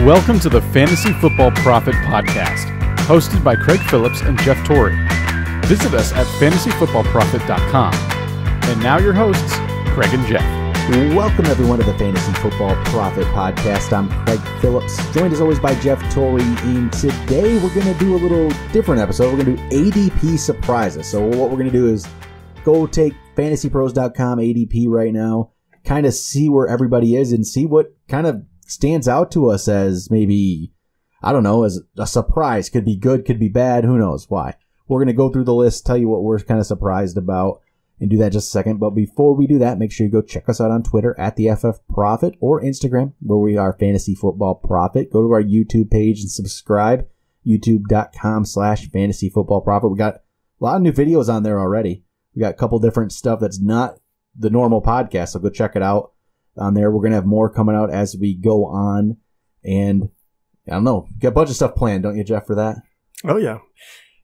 Welcome to the Fantasy Football Prophet podcast, hosted by Craig Phillips and Jeff Torrey. Visit us at fantasyfootballprophet.com. And now your hosts, Craig and Jeff. Welcome everyone to the Fantasy Football Prophet podcast. I'm Craig Phillips, joined as always by Jeff Torrey. And today we're going to do a little different episode. We're going to do ADP surprises. So what we're going to do is go take fantasypros.com ADP right now, kind of see where everybody is and see what kind of stands out to us as maybe, I don't know, as a surprise. Could be good, could be bad, who knows why. We're going to go through the list, tell you what we're kind of surprised about, and do that in just a second. But before we do that, make sure you go check us out on Twitter at the FF Prophet or Instagram, where we are Fantasy Football Prophet. Go to our YouTube page and subscribe, youtube.com/fantasyfootballprophet. We got a lot of new videos on there already. We got a couple different stuff that's not the normal podcast, so go check it out on there. We're going to have more coming out as we go on. And I don't know, got a bunch of stuff planned, don't you, Jeff, for that? Oh, yeah.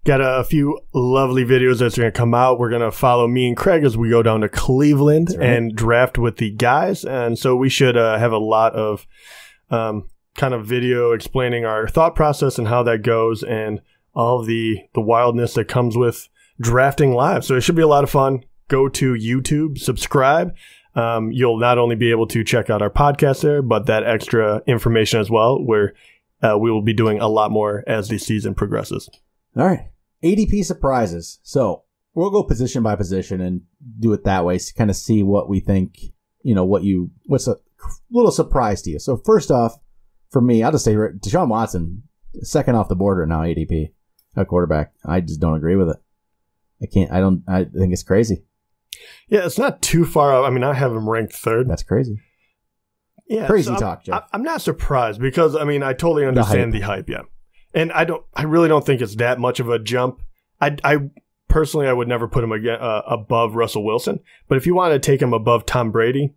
Got a few lovely videos that's going to come out. We're going to follow me and Craig as we go down to Cleveland and draft with the guys. And so we should have a lot of kind of video explaining our thought process and how that goes and all of the wildness that comes with drafting live. So it should be a lot of fun. Go to YouTube, subscribe. You'll not only be able to check out our podcast there, but that extra information as well, where we will be doing a lot more as the season progresses. All right. ADP surprises. So we'll go position by position and do it that way to kind of see what we think, what's a little surprise to you. So first off, for me, I'll just say Deshaun Watson, second off the board right now, ADP, a quarterback. I just don't agree with it. I think it's crazy. Yeah, it's not too far out. I mean, I have him ranked third. That's crazy. Yeah, crazy talk, Jeff. I'm not surprised because, I mean, I totally understand the hype, yeah. And I really don't think it's that much of a jump. I personally, I would never put him above Russell Wilson. But if you want to take him above Tom Brady,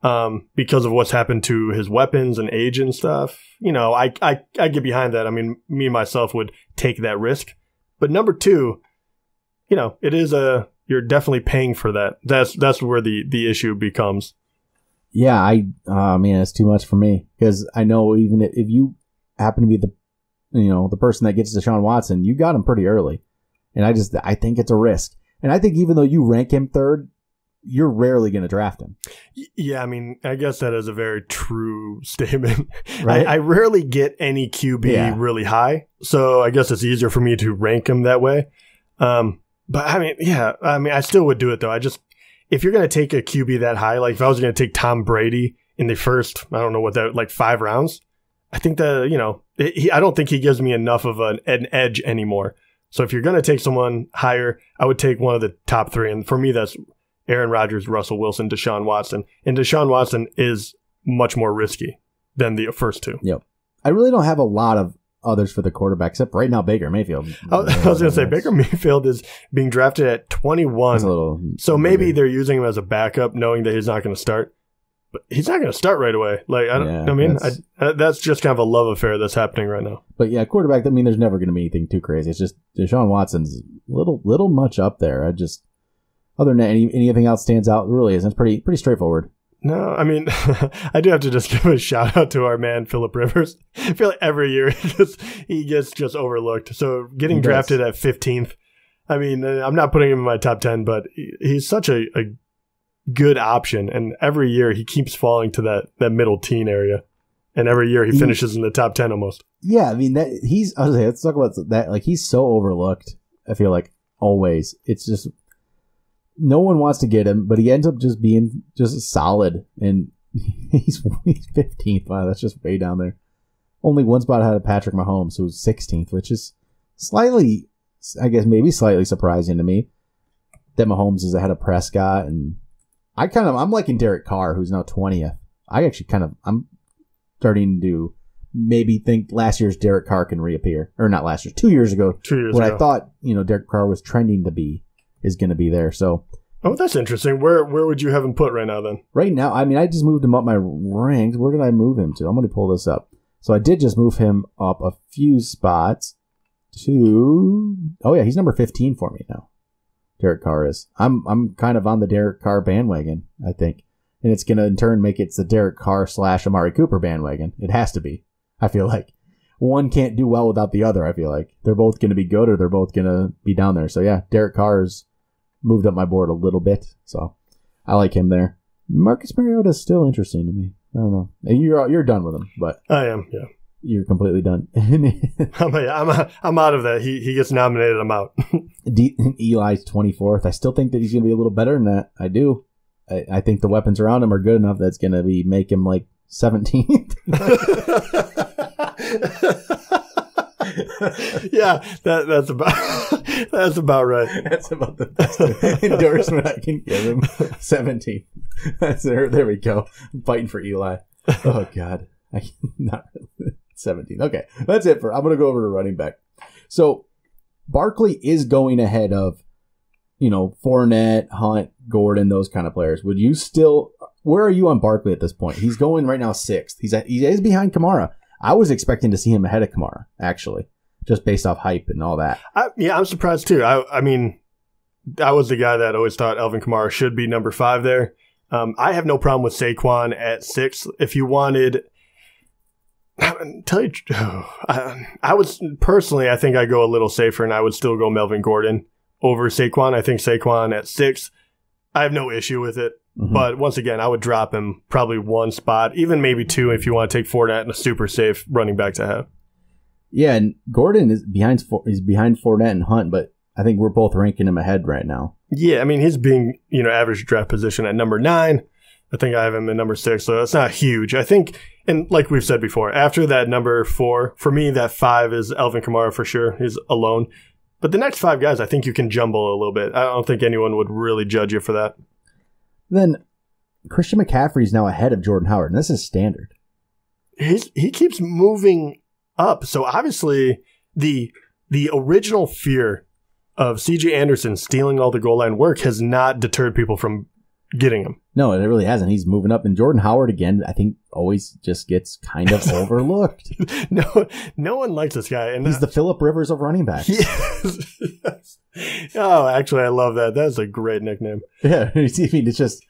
because of what's happened to his weapons and age and stuff, I get behind that. I mean, me myself would take that risk. But number two, it is you're definitely paying for that. That's where the issue becomes. Yeah, it's too much for me because I know even if you happen to be the person that gets Deshaun Watson, you got him pretty early, and I think it's a risk. And I think even though you rank him third, you're rarely going to draft him. Yeah, I mean, I guess that is a very true statement. Right? I rarely get any QB really high, so I guess it's easier for me to rank him that way. But I still would do it though. If you're going to take a QB that high, like if I was going to take Tom Brady in the first, I don't know what that, like 5 rounds, I think that, I don't think he gives me enough of an edge anymore. So if you're going to take someone higher, I would take one of the top 3. And for me, that's Aaron Rodgers, Russell Wilson, Deshaun Watson. And Deshaun Watson is much more risky than the first 2. Yep. I really don't have a lot of others for the quarterback, except right now Baker Mayfield. I was going to say, Baker Mayfield is being drafted at 21. So maybe they're using him as a backup, knowing that he's not going to start. But he's not going to start right away. That's just kind of a love affair that's happening right now. But yeah, quarterback, there's never going to be anything too crazy. It's just Deshaun Watson's little much up there. Other than that, anything else stands out? It really isn't. It's pretty straightforward. No, I mean, I do have to just give a shout out to our man, Phillip Rivers. I feel like every year he gets just overlooked. So getting drafted at 15th, I mean, I'm not putting him in my top 10, but he's such a good option. And every year he keeps falling to that middle teen area. And every year he finishes in the top 10 almost. Yeah, I mean, let's talk about that. Like, he's so overlooked, I feel like, always. It's just, no one wants to get him, but he ends up just being just solid. And he's 15th. Wow, that's just way down there. Only one spot ahead of Patrick Mahomes, who's 16th, which is slightly, I guess, maybe slightly surprising to me that Mahomes is ahead of Prescott. And I'm liking Derek Carr, who's now 20th. I'm starting to maybe think last year's Derek Carr can reappear. Or not last year, 2 years ago. 2 years when ago. I thought, Derek Carr was trending to be, is going to be there. So, oh, that's interesting. Where would you have him put right now then? Right now, I mean, I just moved him up my ranks. Where did I move him to? I'm going to pull this up. So I did just move him up a few spots to, he's number 15 for me now. Derek Carr is. I'm kind of on the Derek Carr bandwagon, I think. And it's going to in turn make it the Derek Carr / Amari Cooper bandwagon. It has to be. I feel like one can't do well without the other. I feel like they're both going to be good or they're both going to be down there. So yeah, Derek Carr's moved up my board a little bit. So I like him there. Marcus Mariota is still interesting to me. I don't know. You're done with him, but I am. Yeah, you're completely done. I'm out of that. He gets nominated. I'm out. Eli's 24th. I still think that he's going to be a little better than that. I do. I think the weapons around him are good enough that's going to make him like 17th. Yeah, that's about right. That's about the best endorsement I can give him. 17th. There we go. I'm fighting for Eli. Oh God, not 17th. Okay, that's it I'm going to go over to running back. So Barkley is going ahead of, Fournette, Hunt, Gordon, those kind of players. Would you still? Where are you on Barkley at this point? He's going right now 6th. He is behind Kamara. I was expecting to see him ahead of Kamara, actually, just based off hype and all that. I'm surprised too. I mean, I was the guy that always thought Alvin Kamara should be number 5 there. I have no problem with Saquon at 6. If you wanted, I was personally, I think I go a little safer, and I would still go Melvin Gordon over Saquon. I think Saquon at 6, I have no issue with it. Mm-hmm. But once again, I would drop him probably 1 spot, even maybe 2 if you want to take Fournette and a super safe running back to have. Yeah, and Gordon is behind Fournette and Hunt, but I think we're both ranking him ahead right now. Yeah, I mean, he's being, average draft position at number 9. I think I have him at number 6, so that's not huge. I think, and like we've said before, after that number 4, for me, that 5 is Alvin Kamara for sure. He's alone. But the next 5 guys, I think you can jumble a little bit. I don't think anyone would really judge you for that. Then Christian McCaffrey is now ahead of Jordan Howard, and this is standard. He keeps moving up. So obviously the original fear of C.J. Anderson stealing all the goal line work has not deterred people from getting him. No, it really hasn't. He's moving up. And Jordan Howard, again, I think always just gets kind of overlooked. No one likes this guy. And he's the Phillip Rivers of running backs. Yes. Oh, actually, I love that. That's a great nickname. Yeah. I mean, it's just,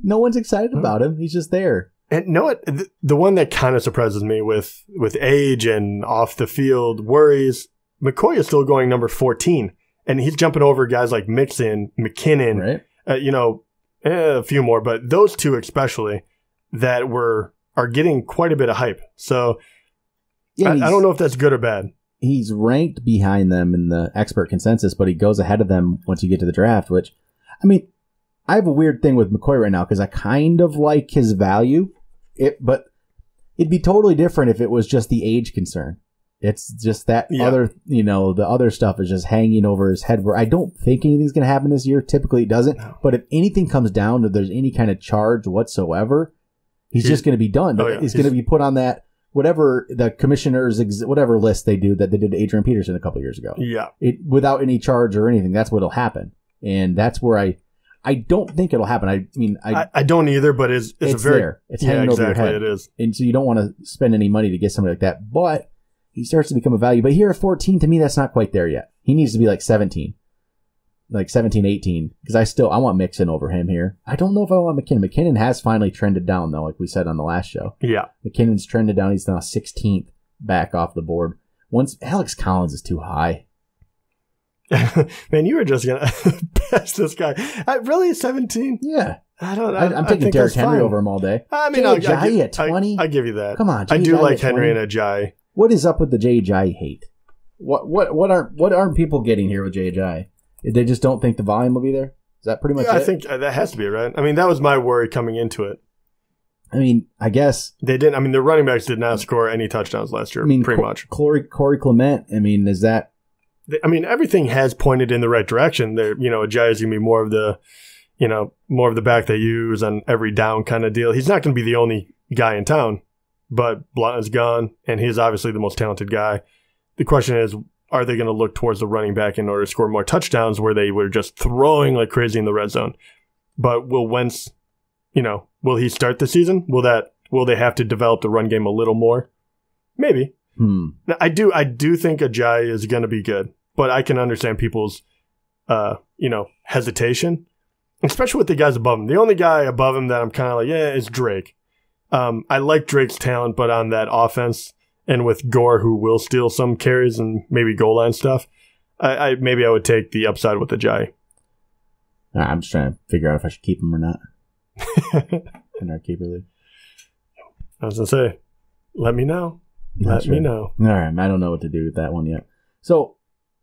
no one's excited about him. He's just there. And know what? The one that kind of surprises me with age and off the field worries, McCoy is still going number 14. And he's jumping over guys like Mixon, McKinnon, right? A few more, but those 2 especially that are getting quite a bit of hype. So yeah, I don't know if that's good or bad. He's ranked behind them in the expert consensus, but he goes ahead of them once you get to the draft, which, I mean, I have a weird thing with McCoy right now because I kind of like his value, but it'd be totally different if it was just the age concern. It's just that other, the other stuff is just hanging over his head where I don't think anything's going to happen this year. Typically it doesn't. No. But if anything comes down to there's any kind of charge whatsoever, he's just going to be done. He's going to be put on that, whatever the commissioners, whatever list they do that they did to Adrian Peterson a couple years ago. Yeah. Without any charge or anything, that's what'll happen. And that's where I don't think it'll happen. I mean, I don't either, but it's there. It's hanging over your head. It is. And so you don't want to spend any money to get somebody like that. But he starts to become a value. But here at 14, to me, that's not quite there yet. He needs to be like 17. Like 17, 18. Because I want Mixon over him here. I don't know if I want McKinnon. McKinnon has finally trended down, though, like we said on the last show. Yeah. McKinnon's trended down. He's now 16th back off the board. Once Alex Collins is too high. Man, you were just going to bash this guy. Really? 17? Yeah. I'm taking Derrick Henry over him all day. I mean, Ajayi at 20? I give you that. Come on, I do like Henry and Ajayi. What is up with the Ajayi hate? What aren't people getting here with Ajayi? They just don't think the volume will be there? Is that pretty much it? I think that has to be right. I mean, that was my worry coming into it. I mean, I guess they didn't. I mean, the running backs did not score any touchdowns last year. I mean, pretty much. Corey Clement. I mean, is that? I mean, everything has pointed in the right direction. There, Ajayi is gonna be more of the back they use on every down kind of deal. He's not gonna be the only guy in town, but Blount is gone, and he's obviously the most talented guy. The question is, are they going to look towards the running back in order to score more touchdowns where they were just throwing like crazy in the red zone? But will Wentz, will he start the season? Will they have to develop the run game a little more? Maybe. Now, I do think Ajayi is going to be good, but I can understand people's, hesitation, especially with the guys above him. The only guy above him that I'm kind of like, is Drake. I like Drake's talent, but on that offense, and with Gore, who will steal some carries and maybe goal line stuff, I would take the upside with Ajayi. I'm just trying to figure out if I should keep him or not in our keeper league. I was going to say, let me know. Let me know. All right, I don't know what to do with that one yet. So,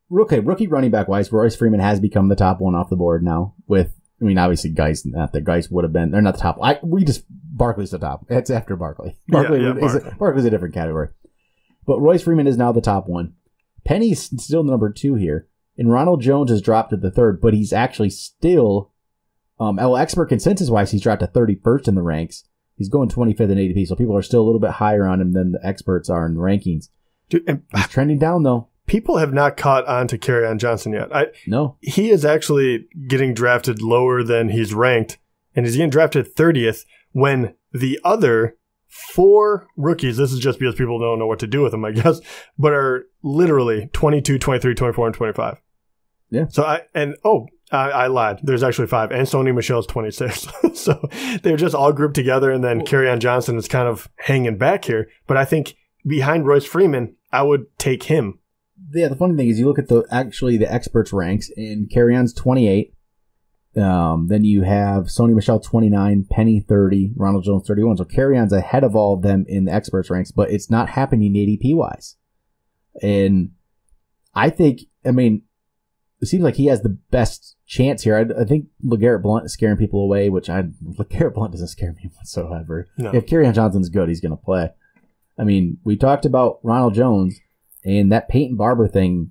rookie running back wise, Royce Freeman has become the top one off the board now. Obviously, Geis, not that Geis would have been. They're not the top. Barkley's the top. It's after Barkley. Barkley's a different category. But Royce Freeman is now the top one. Penny's still number 2 here. And Ronald Jones has dropped to the 3rd, but he's actually still, expert consensus wise, he's dropped to 31st in the ranks. He's going 25th in ADP, so people are still a little bit higher on him than the experts are in the rankings. Dude, he's trending down, though. People have not caught on to Kerryon Johnson yet. No. He is actually getting drafted lower than he's ranked, and he's getting drafted 30th when the other 4 rookies, this is just because people don't know what to do with them, I guess, but are literally 22, 23, 24, and 25. Yeah. So I lied. There's actually 5, and Sony Michel's 26. So they're just all grouped together, and then Kerryon Johnson is kind of hanging back here. But I think behind Royce Freeman, I would take him. Yeah, the funny thing is you look at the experts ranks, and Kerryon's 28. Then you have Sony Michel 29, Penny 30, Ronald Jones 31. So Kerryon's ahead of all of them in the experts ranks, but it's not happening ADP wise. And I think, it seems like he has the best chance here. I think LeGarrette Blount is scaring people away, LeGarrette Blount doesn't scare me whatsoever. No. If Kerryon Johnson's good, he's going to play. We talked about Ronald Jones, and that Peyton Barber thing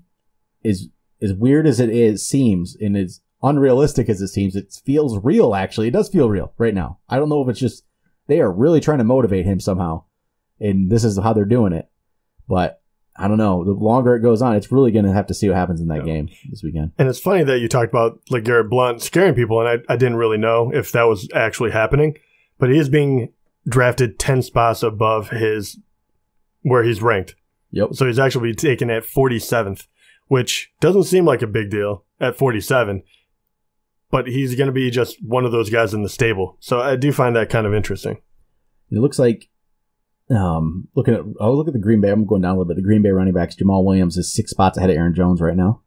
is as weird as it seems, and as unrealistic as it seems, it feels real, actually. It does feel real right now. I don't know if it's just they are really trying to motivate him somehow, and this is how they're doing it. But I don't know. The longer it goes on, it's really going to have to see what happens in that game this weekend. And it's funny that you talked about LeGarrette Blount scaring people, and I didn't really know if that was actually happening. But he is being drafted 10 spots above where he's ranked. Yep. So he's actually taken at 47th, which doesn't seem like a big deal at 47. But he's going to be just one of those guys in the stable. So I do find that kind of interesting. It looks like look at the Green Bay. I'm going down a little bit. The Green Bay running backs, Jamal Williams is 6 spots ahead of Aaron Jones right now.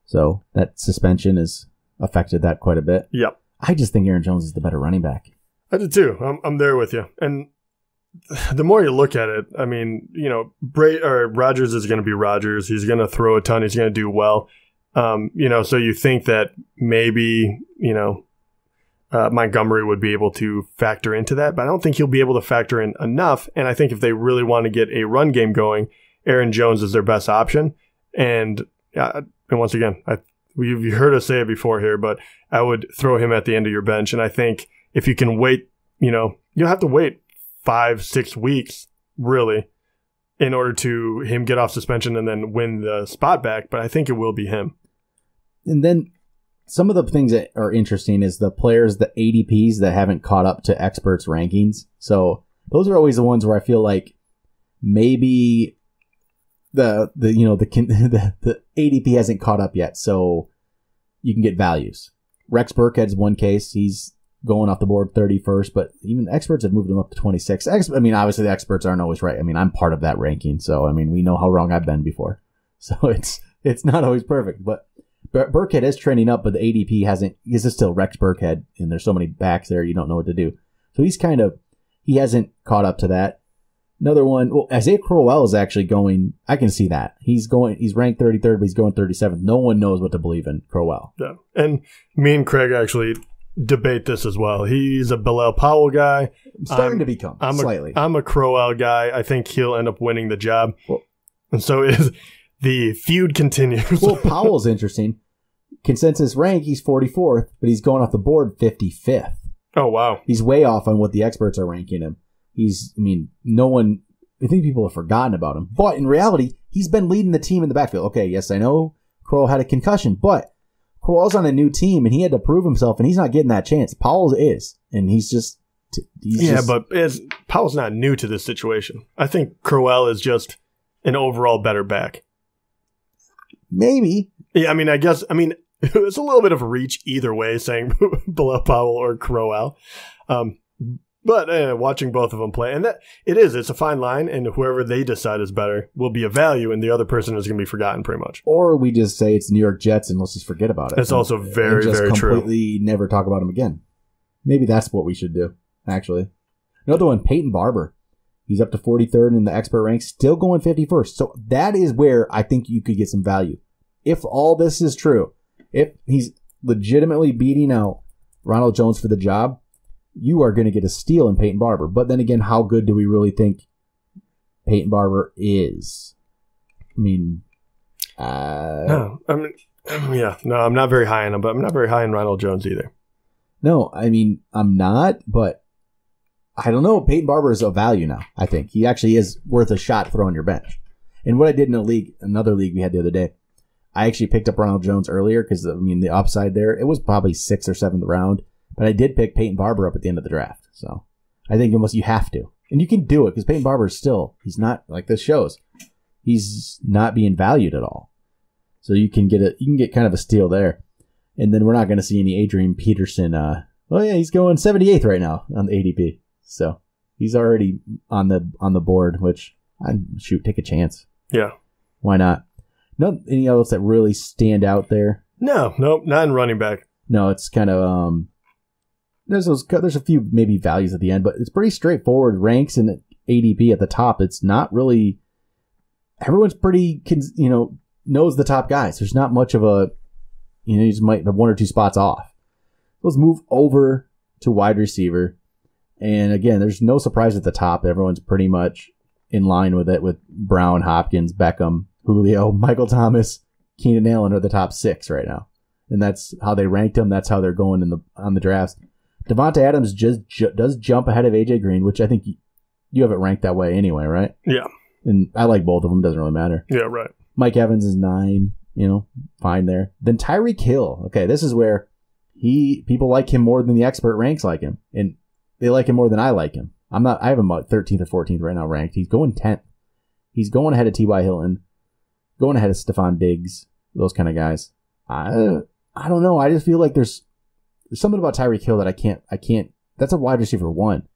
So that suspension has affected that quite a bit. Yep. I just think Aaron Jones is the better running back. I do too. I'm there with you. And the more you look at it, Rodgers is going to be Rodgers. He's going to throw a ton. He's going to do well. So you think that maybe, Montgomery would be able to factor into that, but I don't think he'll be able to factor in enough. And I think if they really want to get a run game going, Aaron Jones is their best option. And once again, you've heard us say it before here, but I would throw him at the end of your bench. And I think if you can wait, you'll have to wait 5-6 weeks really in order to him get off suspension and then win the spot back. But I think it will be him. And then some of the things that are interesting is the players, the ADPs that haven't caught up to experts' rankings. So those are always the ones where I feel like maybe the ADP hasn't caught up yet, so you can get values. Rex Burkhead's one case; he's going off the board 31st, but even experts have moved him up to 26. Obviously the experts aren't always right. I'm part of that ranking, so we know how wrong I've been before. So it's not always perfect, but Burkhead is trending up, but the ADP hasn't. This is still Rex Burkhead, and there's so many backs there, you don't know what to do. So he hasn't caught up to that. Another one, Isaiah Crowell is actually going. I can see that he's ranked 33rd, but he's going 37th. No one knows what to believe in Crowell. Yeah, and me and Craig actually debate this as well. He's a Bilal Powell guy. Starting to become slightly. I'm a Crowell guy. I think he'll end up winning the job, and so the feud continues. Well, Powell's interesting. Consensus rank, he's 44th, but he's going off the board 55th. Oh, wow. He's way off on what the experts are ranking him. I think people have forgotten about him. But in reality, he's been leading the team in the backfield. Okay, yes, I know Crowell had a concussion, but Crowell's on a new team, and he had to prove himself, and he's not getting that chance. Powell is, and but Powell's not new to this situation. I think Crowell is just an overall better back. Maybe. Yeah, it's a little bit of a reach either way, saying Bilal Powell or Crowell. But watching both of them play, and it's a fine line, and whoever they decide is better will be a value, and the other person is going to be forgotten pretty much. Or we just say it's New York Jets and let's just forget about it. It's also very, very true. Completely never talk about them again. Maybe that's what we should do, actually. Another one, Peyton Barber. He's up to 43rd in the expert ranks, still going 51st. So that is where I think you could get some value. If all this is true, if he's legitimately beating out Ronald Jones for the job, you are going to get a steal in Peyton Barber. But then again, how good do we really think Peyton Barber is? I mean, I'm not very high on him, but I'm not very high on Ronald Jones either. No, I mean, I'm not, but I don't know. Peyton Barber is a value now, I think. He actually is worth a shot to throw on your bench. And what I did in another league we had the other day, I actually picked up Ronald Jones earlier because, I mean, the upside there, it was probably 6th or 7th round. But I did pick Peyton Barber up at the end of the draft. So I think almost you have to. And you can do it because Peyton Barber is still, he's not, like this shows, he's not being valued at all. So you can get kind of a steal there. And then we're not going to see any Adrian Peterson. He's going 78th right now on the ADP. So he's already on the board, which, take a chance. Yeah. Why not? No, any else that really stand out there? No, not in running back. No, it's kind of, there's a few maybe values at the end, but it's pretty straightforward. Ranks and ADP at the top. It's not really, everyone's pretty, knows the top guys. There's not much of a, you just might have 1 or 2 spots off. Let's move over to wide receiver. And again, there's no surprise at the top. Everyone's pretty much in line with it, with Brown, Hopkins, Beckham, Julio, Michael Thomas, Keenan Allen are the top 6 right now. And that's how they ranked them. That's how they're going on the drafts. Devonta Adams does jump ahead of AJ Green, which I think you have it ranked that way anyway, right? Yeah. And I like both of them. Doesn't really matter. Yeah, right. Mike Evans is 9, fine there. Then Tyreek Hill. Okay, this is where people like him more than the expert ranks like him. And they like him more than I like him. I have him about 13th or 14th right now ranked. He's going 10th. He's going ahead of T.Y. Hilton, going ahead of Stephon Diggs, those kind of guys. I don't know. I just feel like there's something about Tyreek Hill that I can't. That's a wide receiver 1.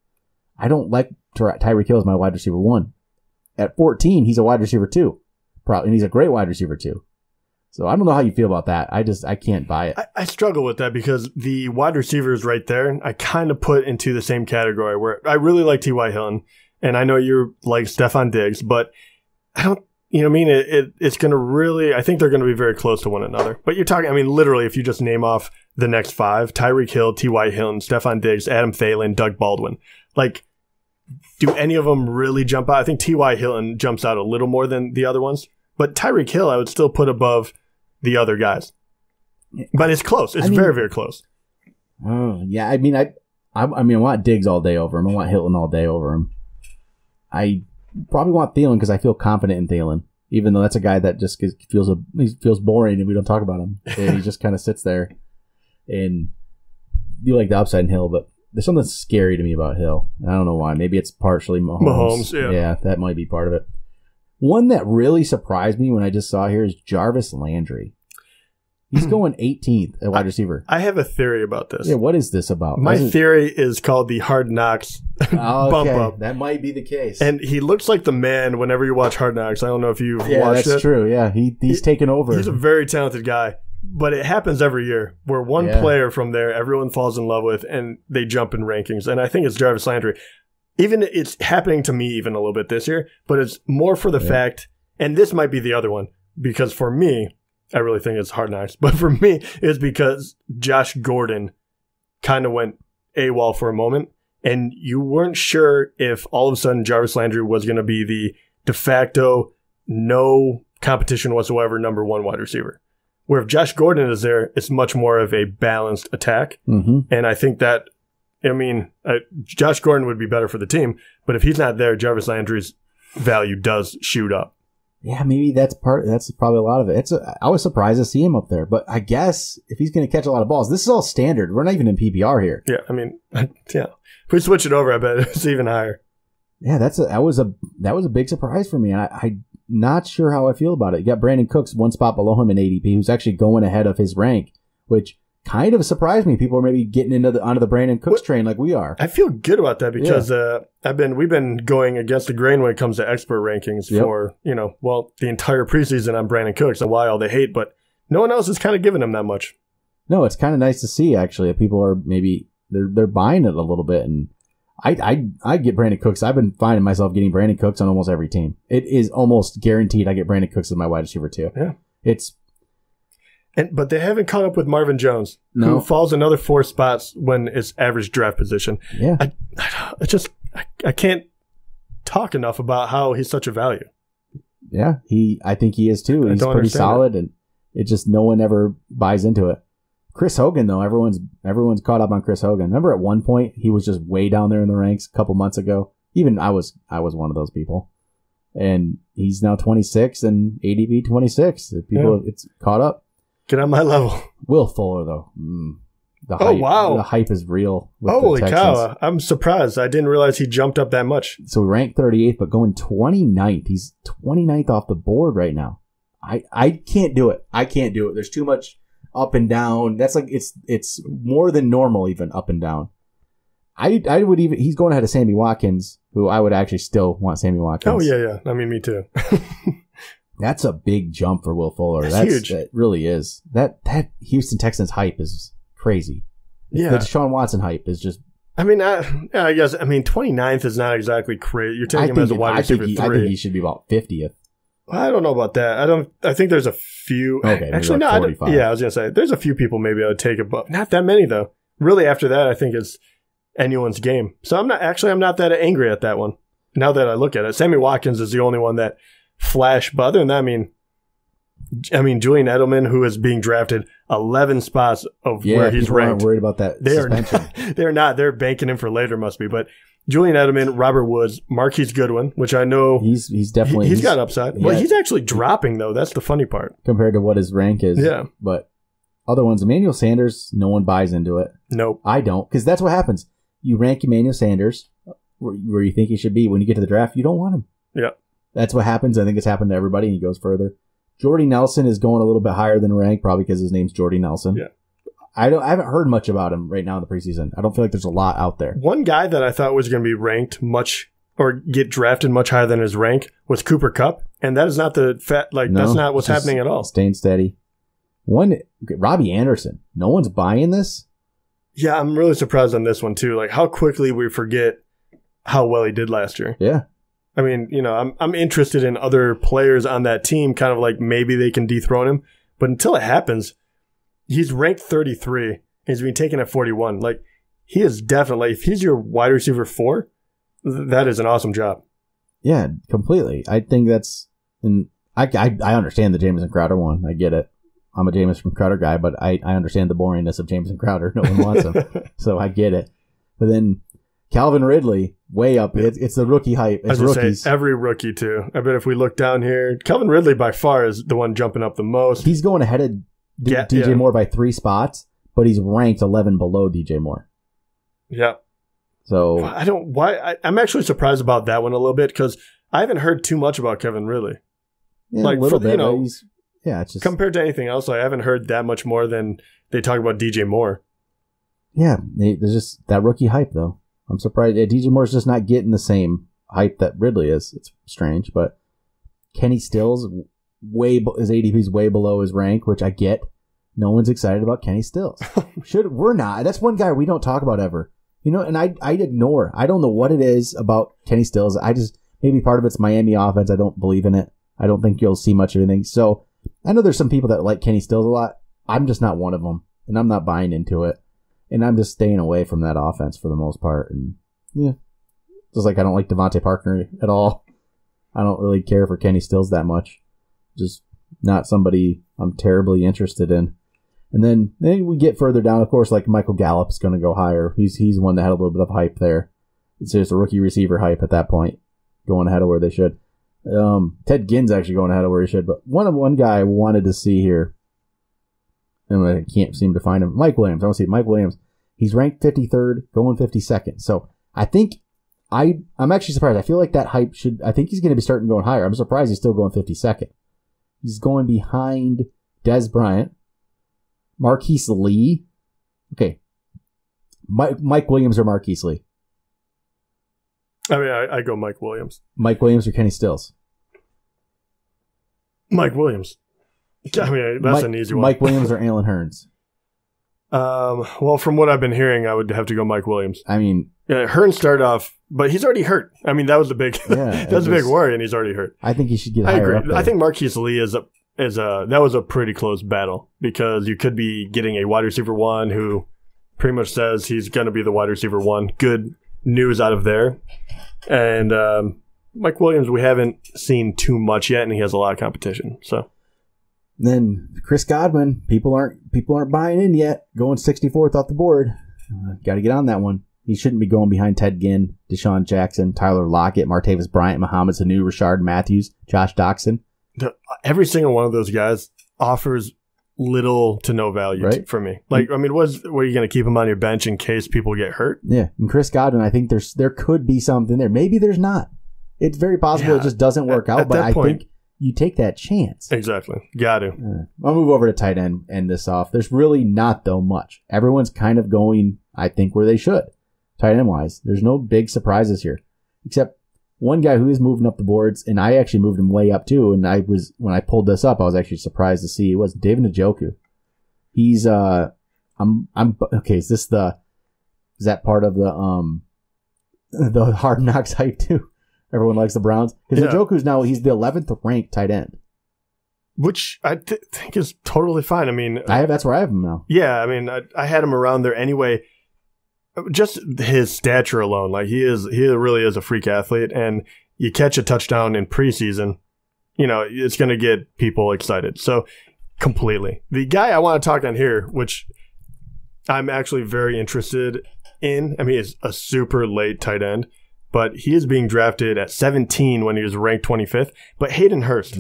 I don't like Tyreek Hill as my wide receiver 1. At 14, he's a wide receiver 2. And he's a great wide receiver 2. So I don't know how you feel about that. I can't buy it. I struggle with that because the wide receivers right there, I kind of put into the same category where I really like T.Y. Hilton, and I know you like Stephon Diggs, but I don't, it's going to really, I think they're going to be very close to one another. But you're talking, literally, if you just name off the next 5, Tyreek Hill, T.Y. Hilton, Stephon Diggs, Adam Thielen, Doug Baldwin, do any of them really jump out? I think T.Y. Hilton jumps out a little more than the other ones, but Tyreek Hill I would still put above the other guys. But it's close. It's very, very close. Yeah, I want Diggs all day over him. I want Hilton all day over him. I probably want Thielen because I feel confident in Thielen, even though that's a guy that just feels boring and we don't talk about him. And he just kind of sits there. And you like the upside in Hill, but there's something scary to me about Hill. I don't know why. Maybe it's partially Mahomes. Yeah, that might be part of it. One that really surprised me when I just saw here is Jarvis Landry. He's going 18th at wide receiver. I have a theory about this. Yeah, what is this about? My theory is called the Hard Knocks bump up. That might be the case. And he looks like the man whenever you watch Hard Knocks. I don't know if you've watched it. Yeah, that's true. Yeah, he's taken over. He's a very talented guy. But it happens every year where one player from there everyone falls in love with and they jump in rankings. And I think it's Jarvis Landry. Even it's happening to me even a little bit this year, but it's more for the fact, and this might be the other one, because for me, I really think it's Hard Knocks, but for me, it's because Josh Gordon kind of went AWOL for a moment, and you weren't sure if all of a sudden Jarvis Landry was going to be the de facto, no competition whatsoever, number 1 wide receiver. Where if Josh Gordon is there, it's much more of a balanced attack, and I think that Josh Gordon would be better for the team, but if he's not there, Jarvis Landry's value does shoot up. Yeah, maybe that's probably a lot of it. I was surprised to see him up there, but I guess if he's going to catch a lot of balls, this is all standard. We're not even in PPR here. Yeah, If we switch it over, I bet it's even higher. Yeah, that was a big surprise for me. I'm not sure how I feel about it. You got Brandon Cooks 1 spot below him in ADP, who's actually going ahead of his rank, which kind of surprised me. People are maybe getting onto the Brandon Cooks train like we are. I feel good about that because we've been going against the grain when it comes to expert rankings for the entire preseason on Brandon Cooks and why all they hate, but no one else is kind of giving him that much. No, it's kind of nice to see actually that people are maybe they're buying it a little bit, and I get Brandon Cooks. I've been finding myself getting Brandon Cooks on almost every team. It is almost guaranteed I get Brandon Cooks as my wide receiver too. Yeah, but they haven't caught up with Marvin Jones, who falls another 4 spots when it's average draft position. Yeah, I can't talk enough about how he's such a value. Yeah, I think he is too. He's pretty solid, and it just no one ever buys into it. Chris Hogan, though, everyone's caught up on Chris Hogan. Remember at one point he was just way down there in the ranks a couple months ago. Even I was one of those people, and he's now 26 and ADP 26. It's caught up. Get on my level. Will Fuller, though. The hype is real. Holy cow. I'm surprised. I didn't realize he jumped up that much. So we ranked 38th, but going 29th. He's 29th off the board right now. I can't do it. There's too much up and down. That's like, it's more than normal, even up and down. I would even, he's going ahead of Sammy Watkins, who I would actually still want Sammy Watkins. Oh, yeah. I mean, me too. That's a big jump for Will Fuller. That's huge. That really is. That Houston Texans hype is crazy. Yeah. The Deshaun Watson hype is just. I mean, I guess, 29th is not exactly crazy. You're taking him as a wide receiver 3. I think he should be about 50th. I don't know about that. I think there's a few. Okay, actually, no. I was going to say, there's a few people maybe I would take it, but not that many, though. Really, after that, I think it's anyone's game. So I'm not that angry at that one. Now that I look at it, Sammy Watkins is the only one that flashed. But other than that, I mean, Julian Edelman, who is being drafted 11 spots of where he's ranked. Aren't worried about that suspension. They're not. They're banking him for later, must be. But Julian Edelman, Robert Woods, Marquise Goodwin, which I know he's definitely he's got upside. Yeah. Well, he's actually dropping though. That's the funny part compared to what his rank is. Yeah, but other ones, Emmanuel Sanders, no one buys into it. Nope, I don't, because that's what happens. You rank Emmanuel Sanders where you think he should be. When you get to the draft, you don't want him. Yeah. That's what happens. I think it's happened to everybody, and he goes further. Jordy Nelson is going a little bit higher than rank, probably because his name's Jordy Nelson. Yeah. I haven't heard much about him right now in the preseason. I don't feel like there's a lot out there. One guy that I thought was going to be ranked much or get drafted much higher than his rank was Cooper Kupp, and that is not that's not what's happening at all. Staying steady. Robbie Anderson. No one's buying this. Yeah, I'm really surprised on this one too. Like how quickly we forget how well he did last year. Yeah. I mean, I'm interested in other players on that team, kind of like maybe they can dethrone him. But until it happens, he's ranked 33. He's been taken at 41. Like, he is definitely, if he's your wide receiver 4, that is an awesome job. Yeah, completely. I think that's, and I understand the Jamison Crowder one. I get it. I'm a Jamison Crowder guy, but I understand the boringness of Jamison Crowder. No one wants him. So I get it. But then Calvin Ridley, way up. It's the rookie hype. It's rookies. Say, every rookie, too. I bet if we look down here, Calvin Ridley by far is the one jumping up the most. He's going ahead of DJ Moore by 3 spots, but he's ranked 11 below DJ Moore. Yeah. So I'm actually surprised about that one a little bit because I haven't heard too much about Kevin Ridley. Yeah, like a little bit. It's just compared to anything else. I haven't heard that much more than they talk about DJ Moore. Yeah, there's just that rookie hype though. I'm surprised DJ Moore's just not getting the same hype that Ridley is. It's strange, but Kenny Stills his ADP's way below his rank, which I get. No one's excited about Kenny Stills. We're not. That's one guy we don't talk about ever. And I ignore. I don't know what it is about Kenny Stills. Maybe part of it's Miami offense. I don't believe in it. I don't think you'll see much of anything. So I know there's some people that like Kenny Stills a lot. I'm just not one of them, and I'm not buying into it. And I'm just staying away from that offense for the most part. And yeah, just like I don't like Devontae Parker at all. I don't really care for Kenny Stills that much. Just not somebody I'm terribly interested in. And then we get further down, of course, like Michael Gallup's going to go higher. He's one that had a little bit of hype there. It's just a rookie receiver hype at that point, going ahead of where they should. Ted Ginn's actually going ahead of where he should. But one guy I wanted to see here, and I can't seem to find him. Mike Williams. I want to see Mike Williams. He's ranked 53rd, going 52nd. So I think I'm actually surprised. I feel like that hype I think he's going to be starting going higher. I'm surprised he's still going 52nd. He's going behind Dez Bryant, Marquise Lee, Okay. Mike Williams or Marquise Lee? I mean, I go Mike Williams. Mike Williams or Kenny Stills? Mike Williams. I mean, that's an easy one. Mike Williams or Alan Hearns? Well, from what I've been hearing, I would have to go Mike Williams. I mean, yeah, Hearns started off, but he's already hurt. I mean, that was the big, that was a big worry, and he's already hurt. I think he should get higher up there. I think Marquise Lee that was a pretty close battle because you could be getting a wide receiver one who pretty much says he's going to be the wide receiver one. Good news out of there. And Mike Williams, we haven't seen too much yet, and he has a lot of competition. So then Chris Godwin, people aren't buying in yet. Going 64th off the board. Got to get on that one. He shouldn't be going behind Ted Ginn, Deshaun Jackson, Tyler Lockett, Martavis Bryant, Mohamed Sanu, Rashard Matthews, Josh Doxson. Every single one of those guys offers little to no value for me. Like, I mean, were you going to keep him on your bench in case people get hurt? Yeah, and Chris Godwin, I think there could be something there. Maybe there's not. It's very possible it just doesn't work out, but I think you take that chance. Exactly. Got to. I'll move over to tight end and end this off. There's really not, though, much. Everyone's kind of going, I think, where they should, tight end-wise. There's no big surprises here, except one guy who is moving up the boards, and I actually moved him way up, too, and when I pulled this up, I was actually surprised to see it was David Njoku. He's, okay, is that part of the Hard Knocks hype, too? Everyone likes the Browns. Because Njoku's now, he's the 11th ranked tight end. Which I think is totally fine. I mean, that's where I have him now. Yeah, I mean, I had him around there anyway. Just his stature alone, like he really is a freak athlete, and you catch a touchdown in preseason, it's going to get people excited. So completely. The guy I want to talk on here, which I'm actually very interested in, I mean, he's a super late tight end, but he is being drafted at 17 when he was ranked 25th. But Hayden Hurst,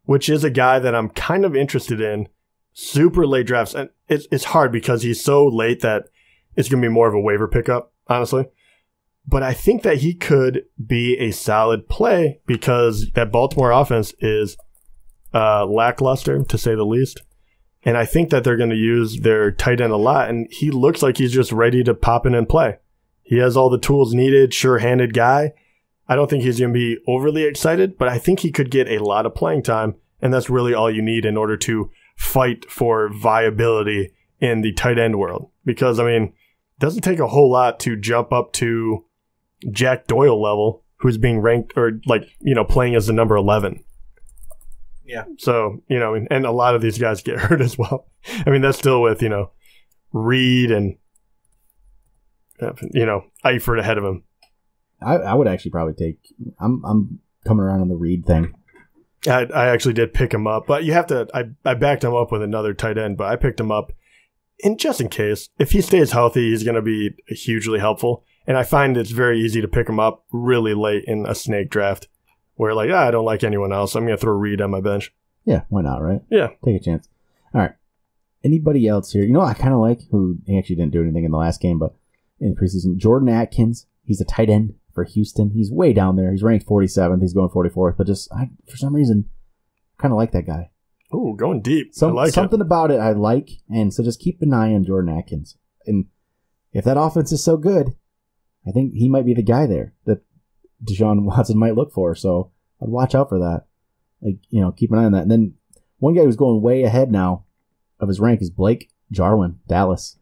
which is a guy that I'm kind of interested in, super late drafts, and it's hard because he's so late that it's going to be more of a waiver pickup, honestly. But I think that he could be a solid play because that Baltimore offense is lackluster, to say the least. And I think that they're going to use their tight end a lot. And he looks like he's just ready to pop in and play. He has all the tools needed, sure-handed guy. I don't think he's going to be overly excited, but I think he could get a lot of playing time. And that's really all you need in order to fight for viability in the tight end world. Because, I mean, doesn't take a whole lot to jump up to Jack Doyle level, who's being ranked or playing as the number 11. Yeah. So, and a lot of these guys get hurt as well. I mean, that's still with, Reed and, Eifert ahead of him. I would actually probably take, I'm coming around on the Reed thing. I actually did pick him up, but you have to, I backed him up with another tight end, but I picked him up. And just in case, if he stays healthy, he's going to be hugely helpful. And I find it's very easy to pick him up really late in a snake draft where I don't like anyone else. I'm going to throw Reed on my bench. Yeah, why not, right? Yeah. Take a chance. All right. Anybody else here? I kind of like who he actually didn't do anything in the last game, but in the preseason, Jordan Atkins. He's a tight end for Houston. He's way down there. He's ranked 47th. He's going 44th, but for some reason, kind of like that guy. Ooh, going deep. Something about it I like, and so just keep an eye on Jordan Atkins. And if that offense is so good, I think he might be the guy there that Deshaun Watson might look for. So I'd watch out for that. Keep an eye on that. And then one guy who's going way ahead now of his rank is Blake Jarwin, Dallas.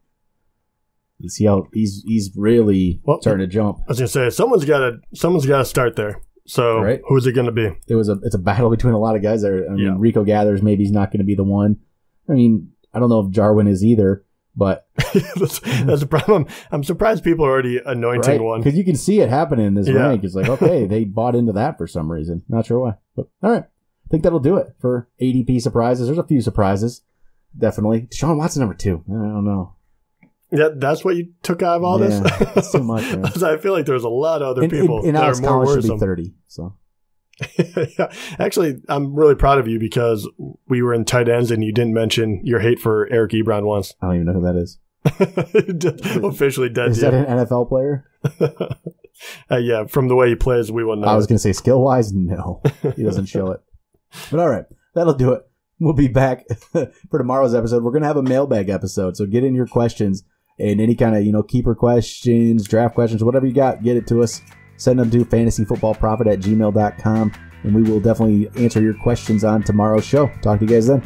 You see how he's really starting to jump. I was gonna say someone's got to start there. So who's it going to be? It's a battle between a lot of guys there. I mean, Rico Gathers, maybe he's not going to be the one. I mean, I don't know if Jarwin is either, but that's the problem. I'm surprised people are already anointing one. Because you can see it happening in this rank. It's like, okay, they bought into that for some reason. Not sure why. But all right. I think that'll do it for ADP surprises. There's a few surprises. Definitely. Deshaun Watson, number 2. I don't know. Yeah, that's what you took out of all this? That's too much, man. I feel like there's a lot of other people that are more worrisome. Should be 30, so. Yeah. Actually, I'm really proud of you because we were in tight ends and you didn't mention your hate for Eric Ebron once. I don't even know who that is. Officially dead. Is that an NFL player? Yeah, from the way he plays, we wouldn't know. I was going to say skill-wise, no. He doesn't show it. But all right, that'll do it. We'll be back for tomorrow's episode. We're going to have a mailbag episode, so get in your questions. And any kind of, keeper questions, draft questions, whatever you got, get it to us. Send them to fantasyfootballprophet@gmail.com, and we will definitely answer your questions on tomorrow's show. Talk to you guys then.